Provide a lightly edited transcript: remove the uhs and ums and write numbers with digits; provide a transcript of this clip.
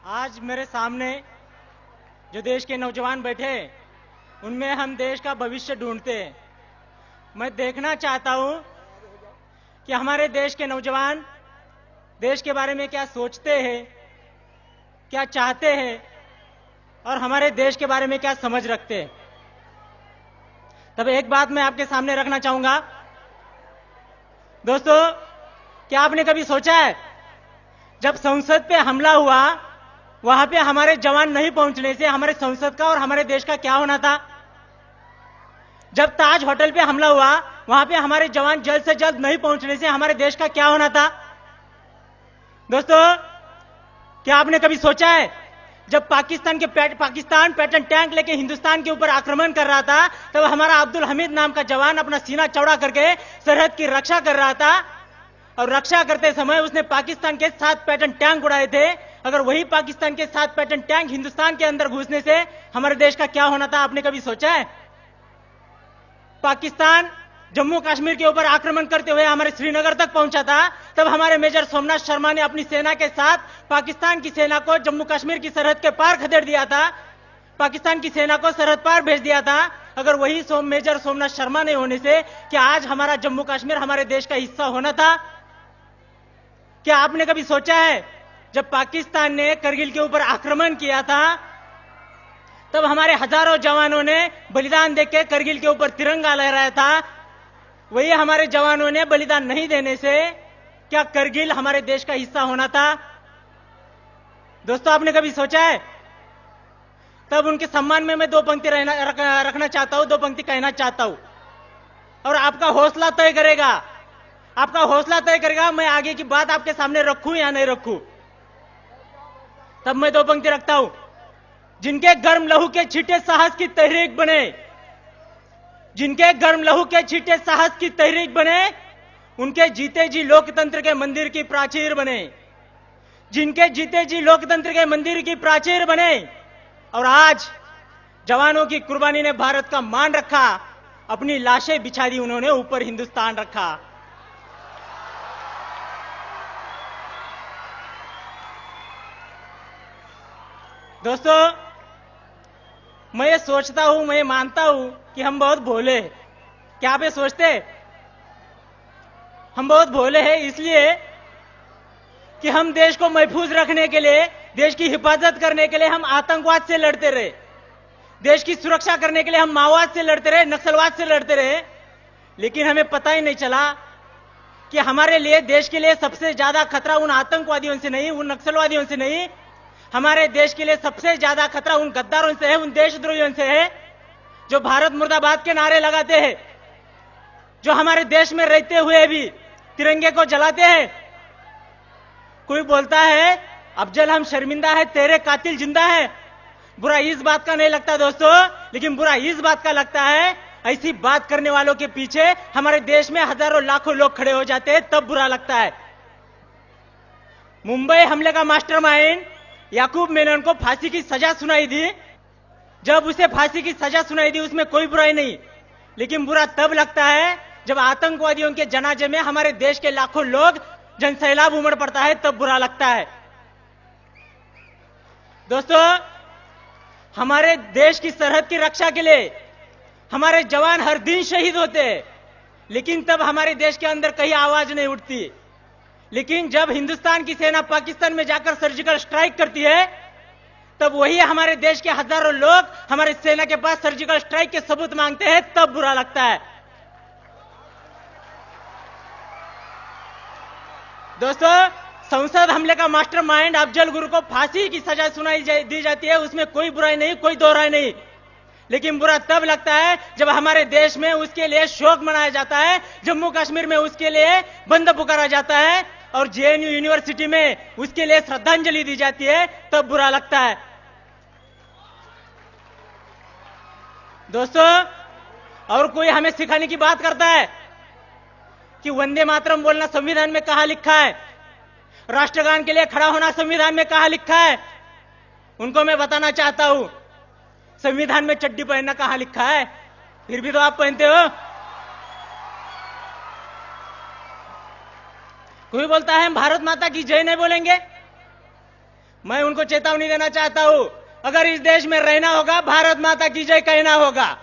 आज मेरे सामने जो देश के नौजवान बैठे, उनमें हम देश का भविष्य ढूंढते हैं। मैं देखना चाहता हूं कि हमारे देश के नौजवान देश के बारे में क्या सोचते हैं, क्या चाहते हैं और हमारे देश के बारे में क्या समझ रखते हैं। तब एक बात मैं आपके सामने रखना चाहूंगा। दोस्तों, क्या आपने कभी सोचा है जब संसद पे हमला हुआ, वहां पे हमारे जवान नहीं पहुंचने से हमारे संसद का और हमारे देश का क्या होना था? जब ताज होटल पे हमला हुआ, वहां पे हमारे जवान जल्द से जल्द नहीं पहुंचने से हमारे देश का क्या होना था? दोस्तों, क्या आपने कभी सोचा है जब पाकिस्तान पैटर्न टैंक लेके हिंदुस्तान के ऊपर आक्रमण कर रहा था, तब हमारा अब्दुल हमीद नाम का जवान अपना सीना चौड़ा करके सरहद की रक्षा कर रहा था और रक्षा करते समय उसने पाकिस्तान के 7 पैटर्न टैंक उड़ाए थे। अगर वही पाकिस्तान के 7 पैटर्न टैंक हिंदुस्तान के अंदर घुसने से हमारे देश का क्या होना था? आपने कभी सोचा है? पाकिस्तान जम्मू कश्मीर के ऊपर आक्रमण करते हुए हमारे श्रीनगर तक पहुंचा था, तब हमारे मेजर सोमनाथ शर्मा ने अपनी सेना के साथ पाकिस्तान की सेना को जम्मू कश्मीर की सरहद के पार खदेड़ दिया था, पाकिस्तान की सेना को सरहद पार भेज दिया था। अगर वही मेजर सोमनाथ शर्मा नहीं होने से क्या आज हमारा जम्मू कश्मीर हमारे देश का हिस्सा होना था? क्या आपने कभी सोचा है जब पाकिस्तान ने करगिल के ऊपर आक्रमण किया था, तब हमारे हजारों जवानों ने बलिदान देके करगिल के ऊपर तिरंगा लहराया था, वही हमारे जवानों ने बलिदान नहीं देने से क्या करगिल हमारे देश का हिस्सा होना था? दोस्तों, आपने कभी सोचा है? तब उनके सम्मान में मैं 2 पंक्ति रखना चाहता हूं, 2 पंक्ति कहना चाहता हूं और आपका हौसला तय करेगा, आपका हौसला तय करेगा मैं आगे की बात आपके सामने रखूं या नहीं रखूं। तब मैं 2 पंक्ति रखता हूं। जिनके गर्म लहू के छींटे साहस की तहरीक बने, जिनके गर्म लहू के छींटे साहस की तहरीक बने, उनके जीते जी लोकतंत्र के मंदिर की प्राचीर बने, जिनके जीते जी लोकतंत्र के मंदिर की प्राचीर बने। और आज जवानों की कुर्बानी ने भारत का मान रखा, अपनी लाशें बिछा दी उन्होंने, ऊपर हिंदुस्तान रखा। दोस्तों, मैं ये सोचता हूं, मैं ये मानता हूं कि हम बहुत भोले हैं। क्या आप ये सोचते? हम बहुत भोले हैं इसलिए कि हम देश को महफूज रखने के लिए, देश की हिफाजत करने के लिए हम आतंकवाद से लड़ते रहे, देश की सुरक्षा करने के लिए हम माओवाद से लड़ते रहे, नक्सलवाद से लड़ते रहे, लेकिन हमें पता ही नहीं चला कि हमारे लिए, देश के लिए सबसे ज्यादा खतरा उन आतंकवादियों से नहीं, उन नक्सलवादियों से नहीं, हमारे देश के लिए सबसे ज्यादा खतरा उन गद्दारों से है, उन देशद्रोहियों से है जो भारत मुर्दाबाद के नारे लगाते हैं, जो हमारे देश में रहते हुए भी तिरंगे को जलाते हैं। कोई बोलता है अफजल हम शर्मिंदा है, तेरे कातिल जिंदा है। बुरा इस बात का नहीं लगता दोस्तों, लेकिन बुरा इस बात का लगता है ऐसी बात करने वालों के पीछे हमारे देश में हजारों लाखों लोग खड़े हो जाते हैं, तब बुरा लगता है। मुंबई हमले का मास्टरमाइंड याकूब मेनन को फांसी की सजा सुनाई दी। जब उसे फांसी की सजा सुनाई दी उसमें कोई बुराई नहीं, लेकिन बुरा तब लगता है जब आतंकवादियों के जनाजे में हमारे देश के लाखों लोग जनसैलाब उमड़ पड़ता है, तब बुरा लगता है। दोस्तों, हमारे देश की सरहद की रक्षा के लिए हमारे जवान हर दिन शहीद होते हैं, लेकिन तब हमारे देश के अंदर कहीं आवाज नहीं उठती। लेकिन जब हिंदुस्तान की सेना पाकिस्तान में जाकर सर्जिकल स्ट्राइक करती है, तब वही हमारे देश के हजारों लोग हमारे सेना के पास सर्जिकल स्ट्राइक के सबूत मांगते हैं, तब बुरा लगता है। दोस्तों, संसद हमले का मास्टरमाइंड अफजल गुरु को फांसी की सजा दी जाती है, उसमें कोई बुराई नहीं, कोई दो राय नहीं, लेकिन बुरा तब लगता है जब हमारे देश में उसके लिए शोक मनाया जाता है, जम्मू कश्मीर में उसके लिए बंद पुकारा जाता है और जेएनयू यूनिवर्सिटी में उसके लिए श्रद्धांजलि दी जाती है, तब बुरा लगता है। दोस्तों, और कोई हमें सिखाने की बात करता है कि वंदे मातरम बोलना संविधान में कहां लिखा है, राष्ट्रगान के लिए खड़ा होना संविधान में कहां लिखा है, उनको मैं बताना चाहता हूं संविधान में चड्डी पहनना कहां लिखा है? फिर भी तो आप पहनते हो। कोई बोलता है हम भारत माता की जय नहीं बोलेंगे, मैं उनको चेतावनी देना चाहता हूं, अगर इस देश में रहना होगा भारत माता की जय कहना होगा।